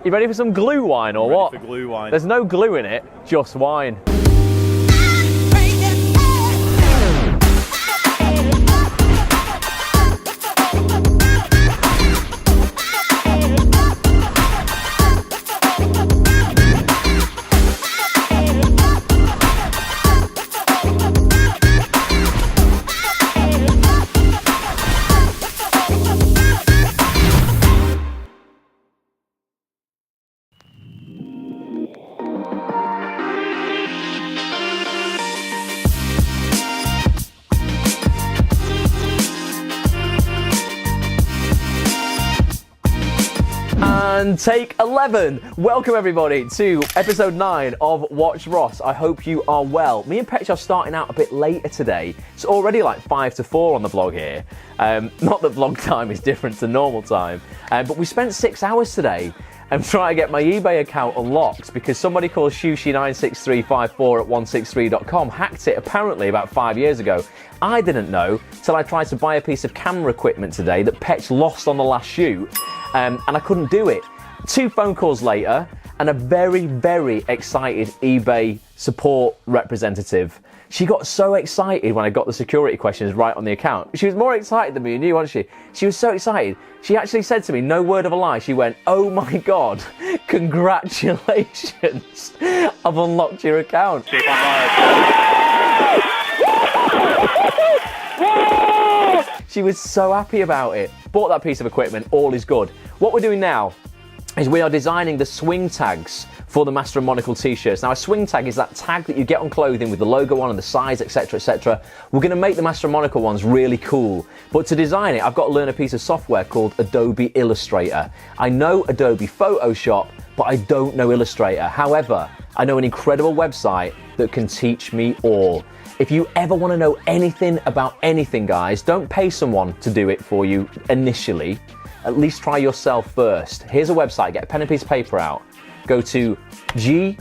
You ready for some glue wine or what? For glue wine. There's no glue in it, just wine. And take 11. Welcome everybody to episode 9 of WatchRoss. I hope you are well. Me and Petch are starting out a bit later today. It's already like 5 to 4 on the vlog here. Not that vlog time is different to normal time, but we spent 6 hours today trying to get my eBay account unlocked because somebody called Shushi96354 at 163.com hacked it apparently about 5 years ago. I didn't know till I tried to buy a piece of camera equipment today that Petch lost on the last shoot. And I couldn't do it. 2 phone calls later, and a very, very excited eBay support representative. She got so excited when I got the security questions right on the account. She was more excited than me and you, wasn't she? She was so excited. She actually said to me, no word of a lie, she went, "Oh my God, congratulations, I've unlocked your account." She was so happy about it. Bought that piece of equipment, all is good. What we're doing now is we are designing the swing tags for the Master Monocle t-shirts. Now a swing tag is that tag that you get on clothing with the logo on and the size, etc, etc. We're going to make the Master Monocle ones really cool. But to design it, I've got to learn a piece of software called Adobe Illustrator. I know Adobe Photoshop, but I don't know Illustrator. However, I know an incredible website that can teach me all. If you ever want to know anything about anything, guys, don't pay someone to do it for you initially. At least try yourself first. Here's a website. Get a pen and piece of paper out. Go to google.com.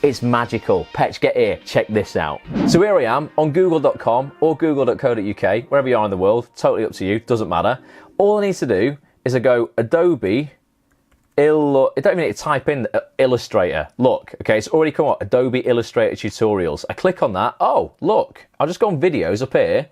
It's magical. Petch, get here. Check this out. So here I am on google.com or google.co.uk, wherever you are in the world. Totally up to you. Doesn't matter. All I need to do is I go Adobe I don't even need to type in Illustrator. Look, okay, it's already come up, Adobe Illustrator tutorials. I click on that. Oh, look, I'll just go on videos up here,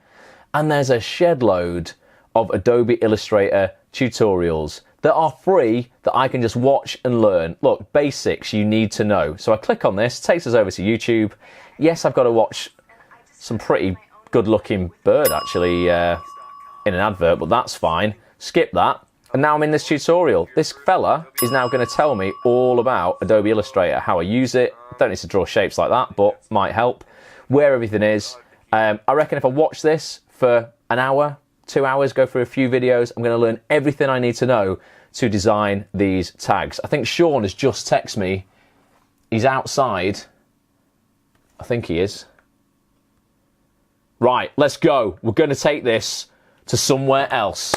and there's a shed load of Adobe Illustrator tutorials that are free that I can just watch and learn. Look, basics you need to know. So I click on this, takes us over to YouTube. Yes, I've got to watch some pretty good-looking bird actually in an advert, but that's fine. Skip that. And now I'm in this tutorial. This fella is now going to tell me all about Adobe Illustrator, how I use it. Don't need to draw shapes like that, but might help. Where everything is. I reckon if I watch this for an hour, 2 hours, go through a few videos, I'm going to learn everything I need to know to design these tags. I think Sean has just texted me. He's outside. I think he is. Right, let's go. We're going to take this to somewhere else.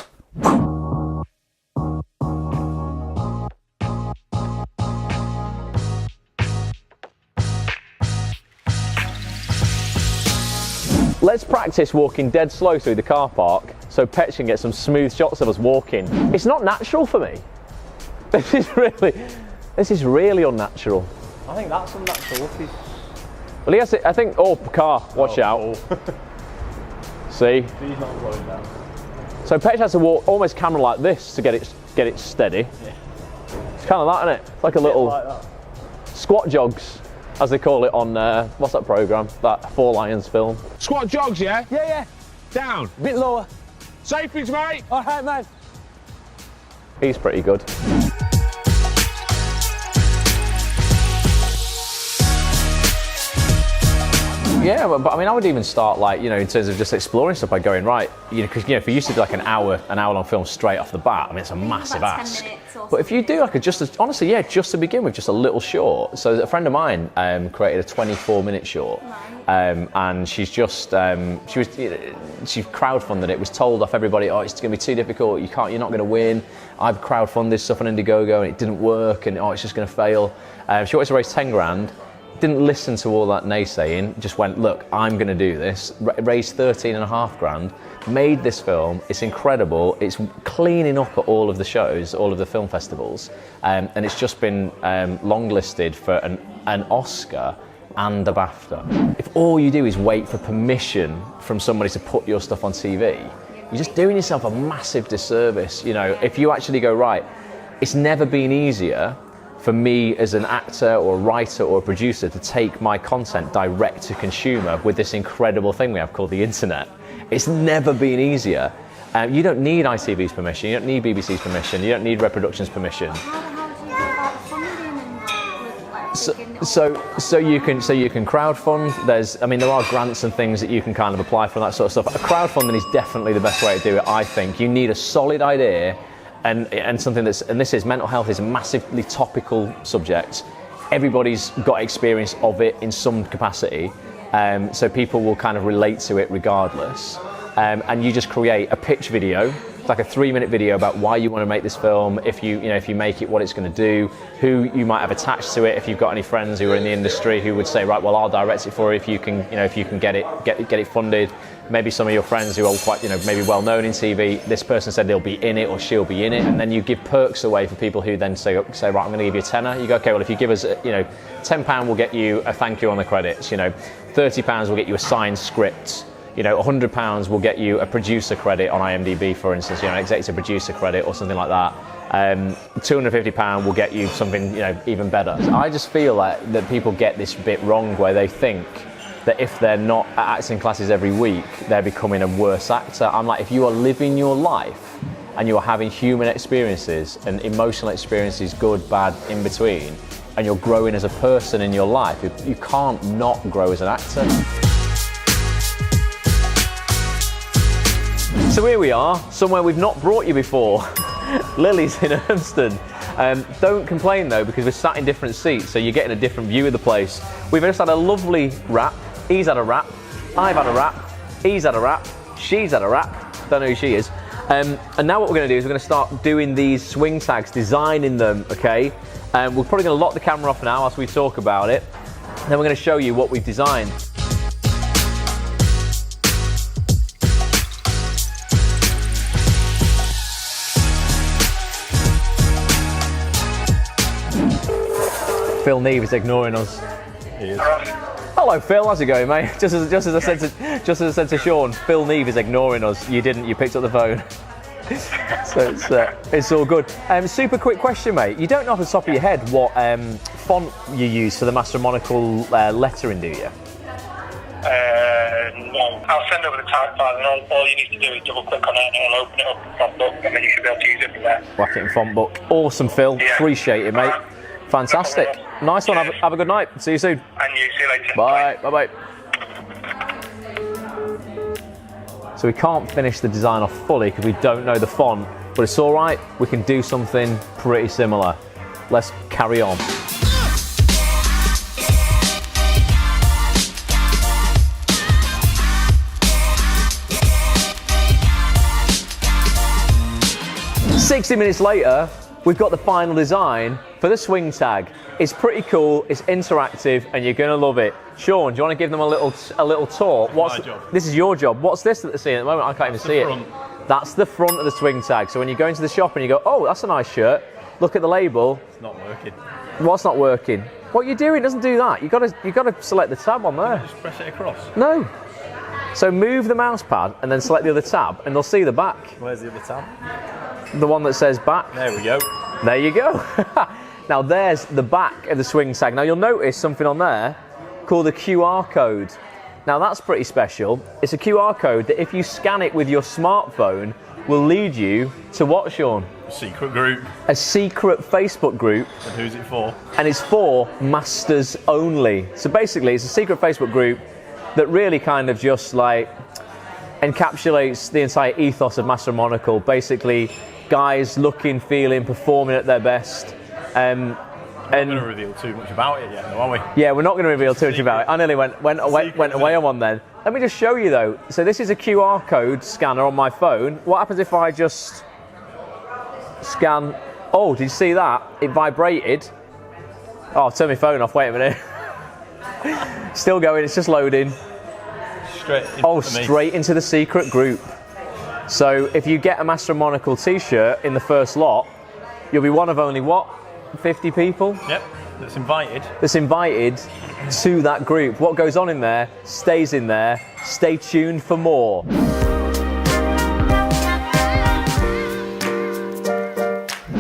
Let's practice walking dead slow through the car park so Petch can get some smooth shots of us walking. It's not natural for me. This is really unnatural. I think that's unnatural. Well, he has it, I think, oh, car, watch out. Oh. See? He's not slowing down. So Petch has to walk almost camera like this to get it steady. Yeah. It's kind of that, isn't it? It's like a little like squat jogs, as they call it on, what's that programme? That Four Lions film. Squat jogs, yeah? Yeah, yeah. Down. Bit lower. Safeties, mate. All right, man. He's pretty good. Yeah, but I mean, I would even start like, you know, in terms of just exploring stuff by going, right, you know, because, you know, if you used to do like an hour long film straight off the bat, I mean, it's a massive ask. But if you do like honestly, yeah, just to begin with, just a little short. So a friend of mine created a 24-minute short, and she's just, she crowdfunded it, was told off everybody, oh, it's going to be too difficult, you're not going to win. I've crowdfunded stuff on Indiegogo and it didn't work, and oh, it's just going to fail. She wanted to raise 10 grand. Didn't listen to all that naysaying, just went, look, I'm going to do this, raised 13.5 grand, made this film. It's incredible. It's cleaning up at all of the shows, all of the film festivals, and it's just been longlisted for an Oscar and a BAFTA. If all you do is wait for permission from somebody to put your stuff on TV, you're just doing yourself a massive disservice. You know, if you actually go, right, it's never been easier for me as an actor or a writer or a producer to take my content direct to consumer with this incredible thing we have called the internet. It's never been easier. You don't need ITV's permission, you don't need BBC's permission, you don't need Red Productions' permission. So you can crowdfund. There are grants and things that you can kind of apply for, that sort of stuff. Crowdfunding is definitely the best way to do it, I think. You need a solid idea and something mental health is a massively topical subject. Everybody's got experience of it in some capacity, so people will kind of relate to it regardless. And you just create a pitch video, like a 3-minute video about why you want to make this film, if you make it, what it's going to do, who you might have attached to it, if you've got any friends who are in the industry who would say, right, well, I'll direct it for you if you can get it funded. Maybe some of your friends who are quite, maybe well known in TV, this person said they'll be in it or she'll be in it, and then you give perks away for people who then say, right, I'm going to give you a tenner. You go, okay, well, if you give us, £10 we'll get you a thank you on the credits. £30 will get you a signed script. £100 will get you a producer credit on IMDb, for instance, an executive producer credit or something like that. £250 will get you something, even better. I just feel like that people get this bit wrong, where they think that if they're not at acting classes every week, they're becoming a worse actor. I'm like, if you are living your life and you are having human experiences and emotional experiences, good, bad, in between, and you're growing as a person in your life, you can't not grow as an actor. So here we are, somewhere we've not brought you before. Lily's in Urmston. Don't complain though, because we're sat in different seats, so you're getting a different view of the place. We've just had a lovely wrap. He's had a wrap. I've had a wrap. He's had a wrap. She's had a wrap. Don't know who she is. And now what we're going to do is we're going to start doing these swing tags, designing them, okay? We're probably going to lock the camera off now as we talk about it. Then we're going to show you what we've designed. Phil Neve is ignoring us. He is. Hello, Phil. How's it going, mate? Just as I said to Sean, Phil Neve is ignoring us. You didn't. You picked up the phone. So it's all good. Super quick question, mate. You don't know off the top of your head what font you use for the Master Monocle lettering, do you? No. I'll send over the type file, and all you need to do is double click on it, and it'll open it up in font book, and then you should be able to use it from there. Whack it in font book. Awesome, Phil. Yeah. Appreciate it, mate. Fantastic. Nice one. Have a good night. See you soon. And you. See you later. Bye. Bye. So we can't finish the design off fully because we don't know the font, but it's all right. We can do something pretty similar. Let's carry on. "60 minutes later, we've got the final design for the swing tag. It's pretty cool, it's interactive, and you're gonna love it. Sean, do you want to give them a little tour? My job. This is your job. What's this that they're seeing at the moment? I can't even see front. it. That's the front of the swing tag. So when you go into the shop and you go, oh, that's a nice shirt, look at the label. It's not working. What's not working? What you're doing doesn't do that. You gotta select the tab on there. Just press it across. No. So move the mouse pad and then select the other tab, and they'll see the back. Where's the other tab? The one that says back. There we go. There you go. Now there's the back of the swing tag. Now you'll notice something on there called a QR code. Now that's pretty special. It's a QR code that if you scan it with your smartphone will lead you to what, Sean? A secret group. A secret Facebook group. And who's it for? And it's for masters only. So basically it's a secret Facebook group that really kind of just like encapsulates the entire ethos of Master Monocle. Basically guys looking, feeling, performing at their best. We're not going to reveal too much about it yet, though, are we? Yeah, we're not going to reveal too much about it. I nearly went away on one then. Let me just show you though. So this is a QR code scanner on my phone. What happens if I just scan? Oh, did you see that? It vibrated. Oh, I've turned my phone off. Wait a minute. Still going. It's just loading. Straight into straight into the secret group. So if you get a Master Monocle t-shirt in the first lot, you'll be one of only, what, 50 people? Yep, that's invited. That's invited to that group. What goes on in there stays in there. Stay tuned for more.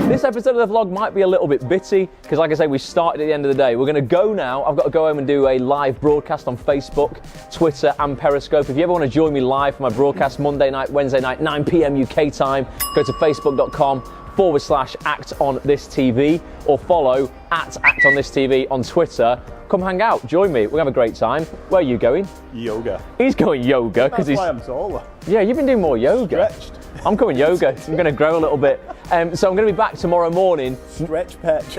This episode of the vlog might be a little bit bitty because, like I say, we started at the end of the day. We're going to go now. I've got to go home and do a live broadcast on Facebook, Twitter and Periscope. If you ever want to join me live for my broadcast Monday night, Wednesday night, 9 p.m. UK time, go to facebook.com/ActOnThisTV or follow @ActOnThisTV on Twitter. Come hang out, join me. We'll have a great time. Where are you going? Yoga. He's going yoga because That's why I'm taller. Yeah, you've been doing more yoga. Stretched. I'm going yoga. I'm going to grow a little bit. So I'm going to be back tomorrow morning. Stretch Petch.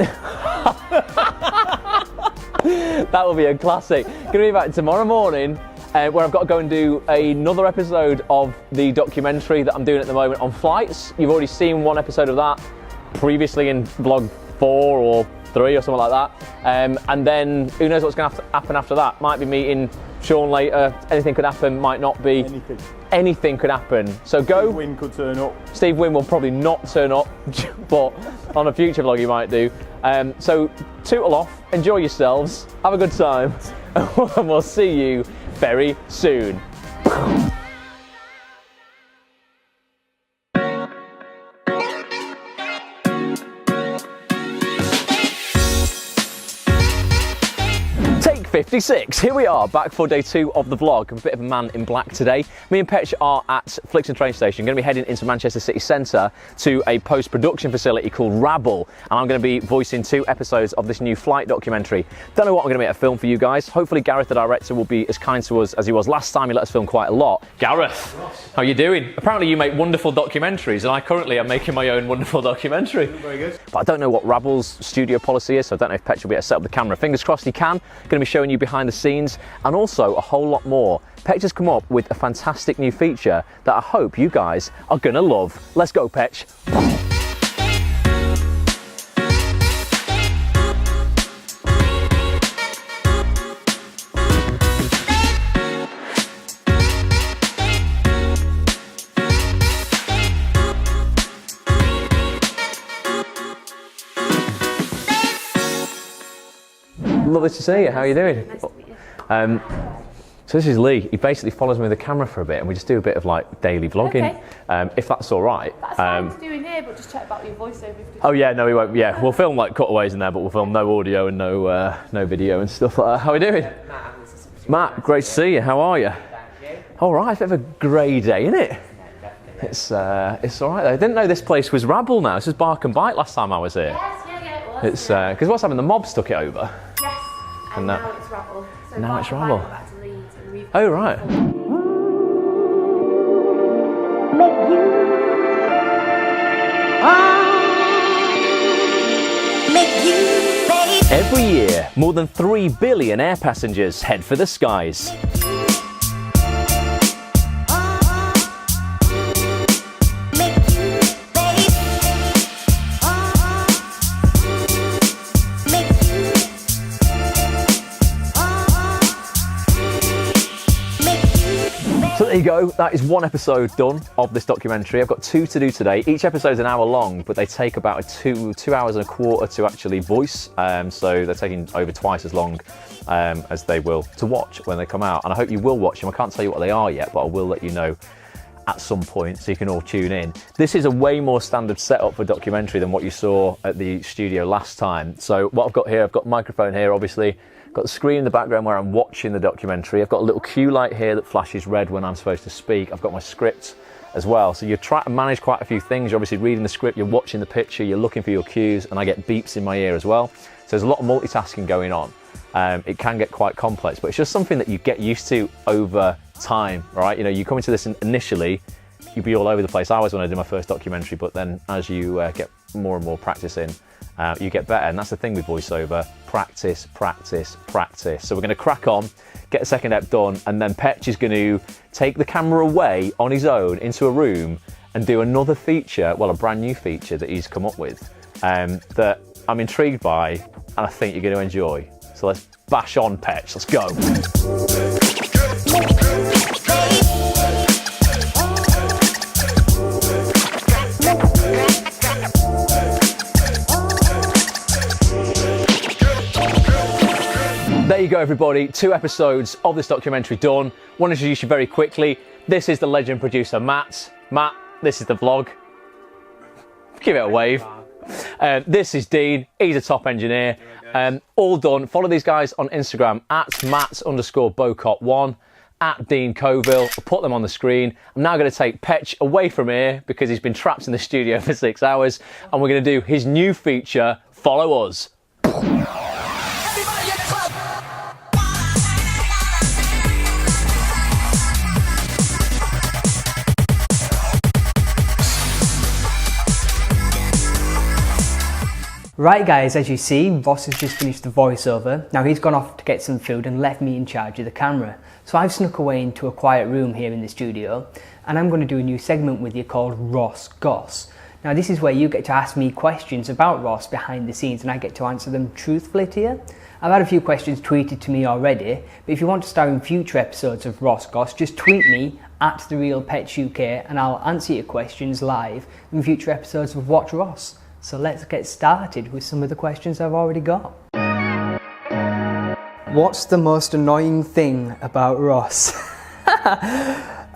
That will be a classic. Going to be back tomorrow morning where I've got to go and do another episode of the documentary that I'm doing at the moment on flights. You've already seen one episode of that previously in vlog 4 or 3 or something like that. And then who knows what's going to happen after that. Might be meeting Sean later. Anything could happen, might not be. Anything could happen. So go. Steve Wynn could turn up. Steve Wynn will probably not turn up, but on a future vlog he might do. So tootle off, enjoy yourselves, have a good time, and we'll see you very soon. Take 56. Here we are, back for day 2 of the vlog. I'm a bit of a man in black today. Me and Petch are at Flixton train station. Going to be heading into Manchester city centre to a post-production facility called Rabble, and I'm going to be voicing 2 episodes of this new flight documentary. Don't know what I'm going to make a film for you guys. Hopefully Gareth, the director, will be as kind to us as he was last time. He let us film quite a lot. Gareth, how are you doing? Apparently you make wonderful documentaries, and I currently am making my own wonderful documentary. Very good. But I don't know what Rabble's studio policy is, so I don't know if Petch will be able to set up the camera. Fingers crossed he can. Going to be showing you behind the scenes and also a whole lot more. Petch has come up with a fantastic new feature that I hope you guys are gonna love. Let's go, Petch. Lovely to see you. How are you doing? Nice to meet you. So this is Lee. He basically follows me with the camera for a bit, and we just do a bit of like daily vlogging, if that's all right. That's fine to do in here, but just check about your voiceover. Oh yeah, no, we won't. Yeah, we'll film like cutaways in there, but we'll film no audio and no video and stuff like that. How are we doing? Matt, great to see you. How are you? All right, a bit of a grey day, isn't it? It's all right though. I didn't know this place was Rabble now. This is Bark and Bite last time I was here. Yes, yeah, it was. It's because what's happened? The mobs took it over. Yes, and now it's Rabble. So now it's Bark and Rabble. Bite back to Leeds and we've Oh right. Every year, more than 3 billion air passengers head for the skies. So there you go, that is 1 episode done of this documentary. I've got 2 to do today. Each episode's an hour long, but they take about 2 hours and a quarter to actually voice. So they're taking over twice as long as they will to watch when they come out. And I hope you will watch them. I can't tell you what they are yet, but I will let you know at some point so you can all tune in. This is a way more standard setup for documentary than what you saw at the studio last time. So what I've got here, I've got a microphone here, obviously. Got the screen in the background where I'm watching the documentary. I've got a little cue light here that flashes red when I'm supposed to speak. I've got my script as well. So you're trying to manage quite a few things. You're obviously reading the script, you're watching the picture, you're looking for your cues, and I get beeps in my ear as well. So there's a lot of multitasking going on. It can get quite complex, but it's just something that you get used to over time, right? You know, you come into this initially, you'd be all over the place. I was when I did my first documentary, but then as you get more and more practice in, you get better, and that's the thing with voiceover. Practice, practice, practice. So we're going to crack on, get the second ep done, and then Petch is going to take the camera away on his own into a room and do another feature, well, a brand new feature that he's come up with that I'm intrigued by, and I think you're going to enjoy. So let's bash on, Petch. Let's go. you go, everybody. 2 episodes of this documentary done. Want to introduce you very quickly. This is the legend producer, Matt. Matt, this is the vlog. Give it a wave. This is Dean. He's a top engineer. All done. Follow these guys on Instagram at Mats_Bocot1, at Dean Coville. I'll put them on the screen. I'm now going to take Petch away from here because he's been trapped in the studio for 6 hours, and we're going to do his new feature, Follow Us. Right guys, as you see, Ross has just finished the voiceover. Now he's gone off to get some food and left me in charge of the camera. So I've snuck away into a quiet room here in the studio, and I'm going to do a new segment with you called Ross Goss. Now this is where you get to ask me questions about Ross behind the scenes, and I get to answer them truthfully to you. I've had a few questions tweeted to me already, but if you want to star in future episodes of Ross Goss, just tweet me at @TheRealPetchUK and I'll answer your questions live in future episodes of WatchRoss. So let's get started with some of the questions I've already got. What's the most annoying thing about Ross?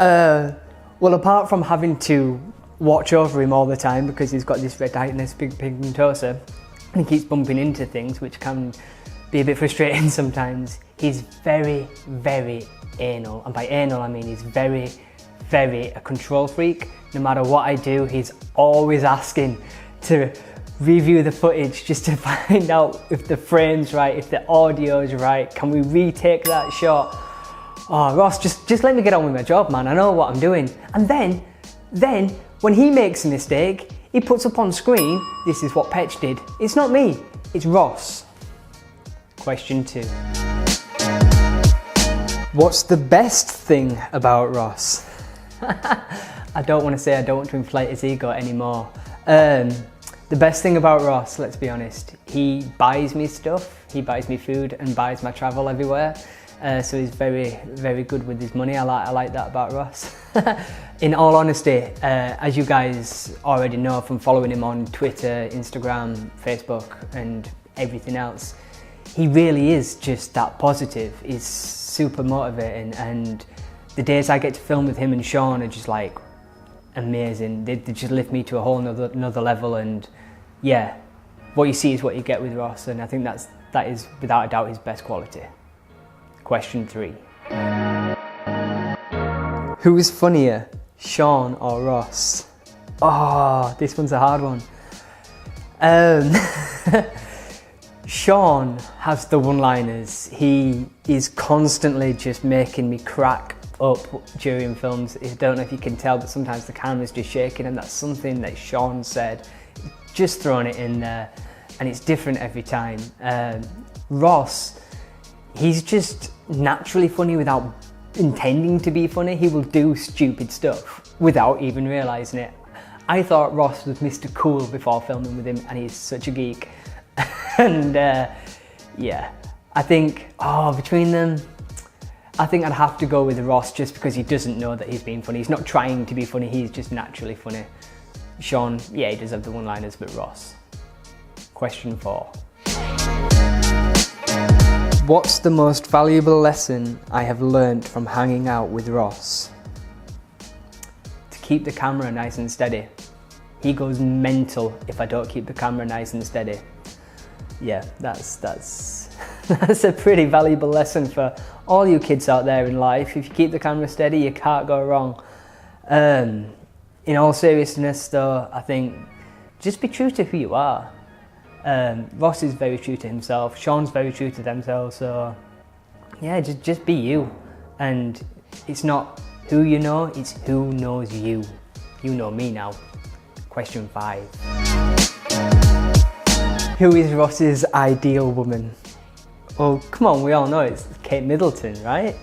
Well, apart from having to watch over him all the time because he's got this retinitis pigmentosa and he keeps bumping into things, which can be a bit frustrating sometimes, he's very, very anal. And by anal, I mean he's very, very a control freak. No matter what I do, he's always asking to review the footage just to find out if the frame's right, if the audio's right, can we retake that shot? Oh, Ross, just let me get on with my job, man. I know what I'm doing. And then when he makes a mistake, he puts up on screen, this is what Petch did. It's not me, it's Ross. Question 2. What's the best thing about Ross? I don't want to say, I don't want to inflate his ego anymore. The best thing about Ross, let's be honest, he buys me stuff, he buys me food and buys my travel everywhere. So he's very, very good with his money. I like that about Ross. In all honesty, as you guys already know from following him on Twitter, Instagram, Facebook and everything else, he really is just that positive. He's super motivating, and the days I get to film with him and Sean are just like amazing. They just lift me to a whole another level, and yeah, what you see is what you get with Ross, and I think that is without a doubt his best quality. Question 3. Who is funnier, Sean or Ross? Oh, this one's a hard one. Sean has the one-liners. He is constantly just making me crack up during films. I don't know if you can tell, but sometimes the camera's just shaking, and that's something that Sean said. Just throwing it in there, and it's different every time. Ross, he's just naturally funny without intending to be funny. He will do stupid stuff without even realising it. I thought Ross was Mr. Cool before filming with him, and he's such a geek. And yeah, I think, between them, I think I'd have to go with Ross just because he doesn't know that he's being funny. He's not trying to be funny, he's just naturally funny. Sean, yeah, he does have the one-liners, but Ross. Question 4. What's the most valuable lesson I have learnt from hanging out with Ross? To keep the camera nice and steady. He goes mental if I don't keep the camera nice and steady. Yeah, that's a pretty valuable lesson for all you kids out there in life. If you keep the camera steady, you can't go wrong. In all seriousness though, I think just be true to who you are. Ross is very true to himself, Sean's very true to themselves, so yeah, just be you. And it's not who you know, it's who knows you. You know me now. Question 5. Who is Ross's ideal woman? Well, come on, we all know it's Kate Middleton, right?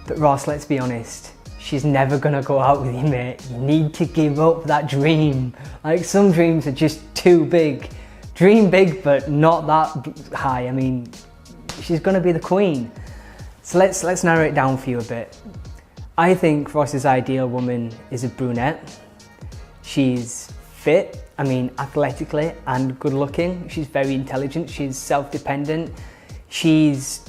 But Ross, let's be honest, she's never gonna go out with you, mate. You need to give up that dream. Like, some dreams are just too big. Dream big, but not that high. I mean, she's gonna be the queen. So let's narrow it down for you a bit. I think Ross's ideal woman is a brunette. She's fit, I mean athletically and good looking. She's very intelligent, she's self-dependent. She's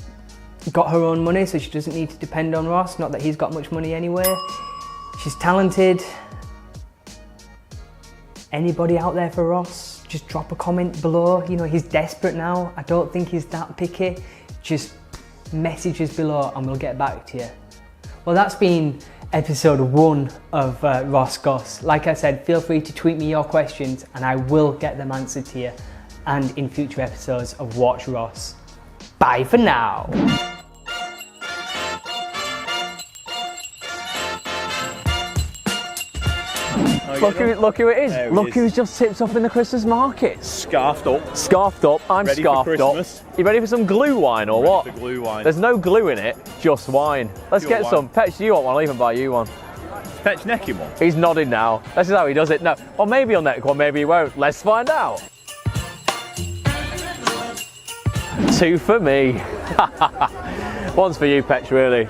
got her own money, so she doesn't need to depend on Ross. Not that he's got much money anyway. She's talented. Anybody out there for Ross? Just drop a comment below. You know, he's desperate now. I don't think he's that picky. Just messages below and we'll get back to you. Well, that's been episode 1 of Ross Goss. Like I said, feel free to tweet me your questions and I will get them answered to you and in future episodes of Watch Ross. Bye for now. Look who it is. Look who's just tipped up in the Christmas market. Scarfed up. Scarfed up. I'm Ready scarfed for up. Christmas. You ready for some glue wine or what? The glue wine. There's no glue in it, just wine. Let's Pure get wine. some. Petch, do you want one? I'll even buy you one. Petch necking one. He's nodding now. This is how he does it. No, well, maybe he'll neck one, maybe he won't. Let's find out. 2 for me. One's for you, Petch, really.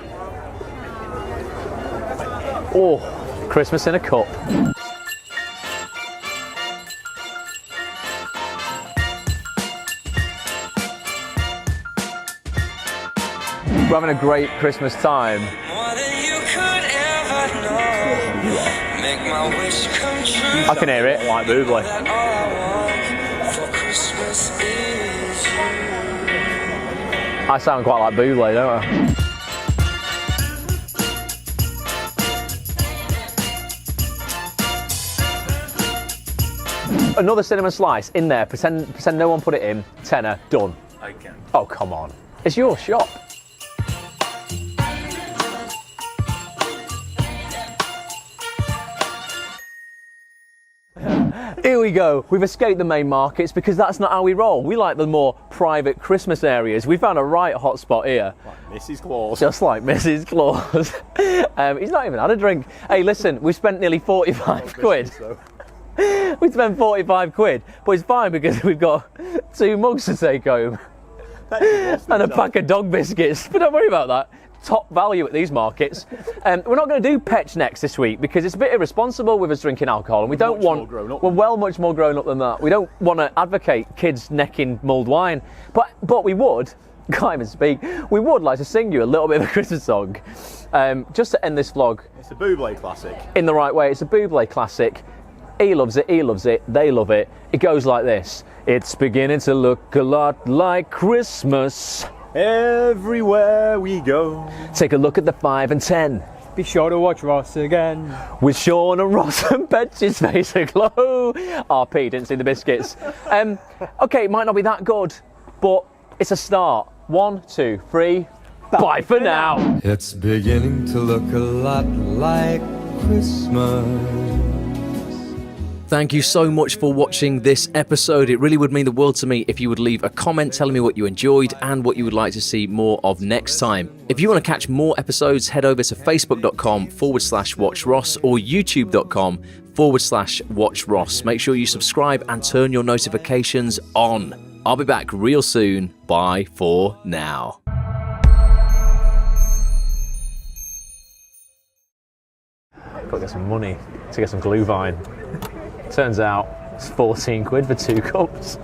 Oh, Christmas in a cup. We're having a great Christmas time. I can hear it. Like Bublé. I sound quite like Bublé, don't I? Another cinnamon slice in there. Pretend no one put it in. Tenner, done. Okay. Oh, come on. It's your shop. Here we go. We've escaped the main markets because that's not how we roll. We like the more private Christmas areas. We found a right hot spot here. Like Mrs. Claus. Just like Mrs. Claus. He's not even had a drink. Hey, listen, we spent nearly 45 quid. So. We spent 45 quid, but it's fine because we've got 2 mugs to take home and a pack of dog biscuits. But don't worry about that. Top value at these markets. We're not going to do Petch next this week because it's a bit irresponsible with us drinking alcohol, and we don't want. We're much more grown up than that. We don't want to advocate kids necking mulled wine, but we would. Can't even speak. We would like to sing you a little bit of a Christmas song, just to end this vlog. It's a Bublé classic. In the right way. It's a Bublé classic. He loves it, they love it. It goes like this. It's beginning to look a lot like Christmas. Everywhere we go. Take a look at the 5 and 10. Be sure to watch Ross again. With Sean and Ross and Petch's face aglow. RP, didn't see the biscuits. Okay, it might not be that good, but it's a start. 1, 2, 3. Bye for now. It's beginning to look a lot like Christmas. Thank you so much for watching this episode. It really would mean the world to me if you would leave a comment telling me what you enjoyed and what you would like to see more of next time. If you want to catch more episodes, head over to facebook.com/WatchRoss or youtube.com/WatchRoss. Make sure you subscribe and turn your notifications on. I'll be back real soon. Bye for now. Got to get some money to get some glue vine. Turns out it's 14 quid for 2 cups.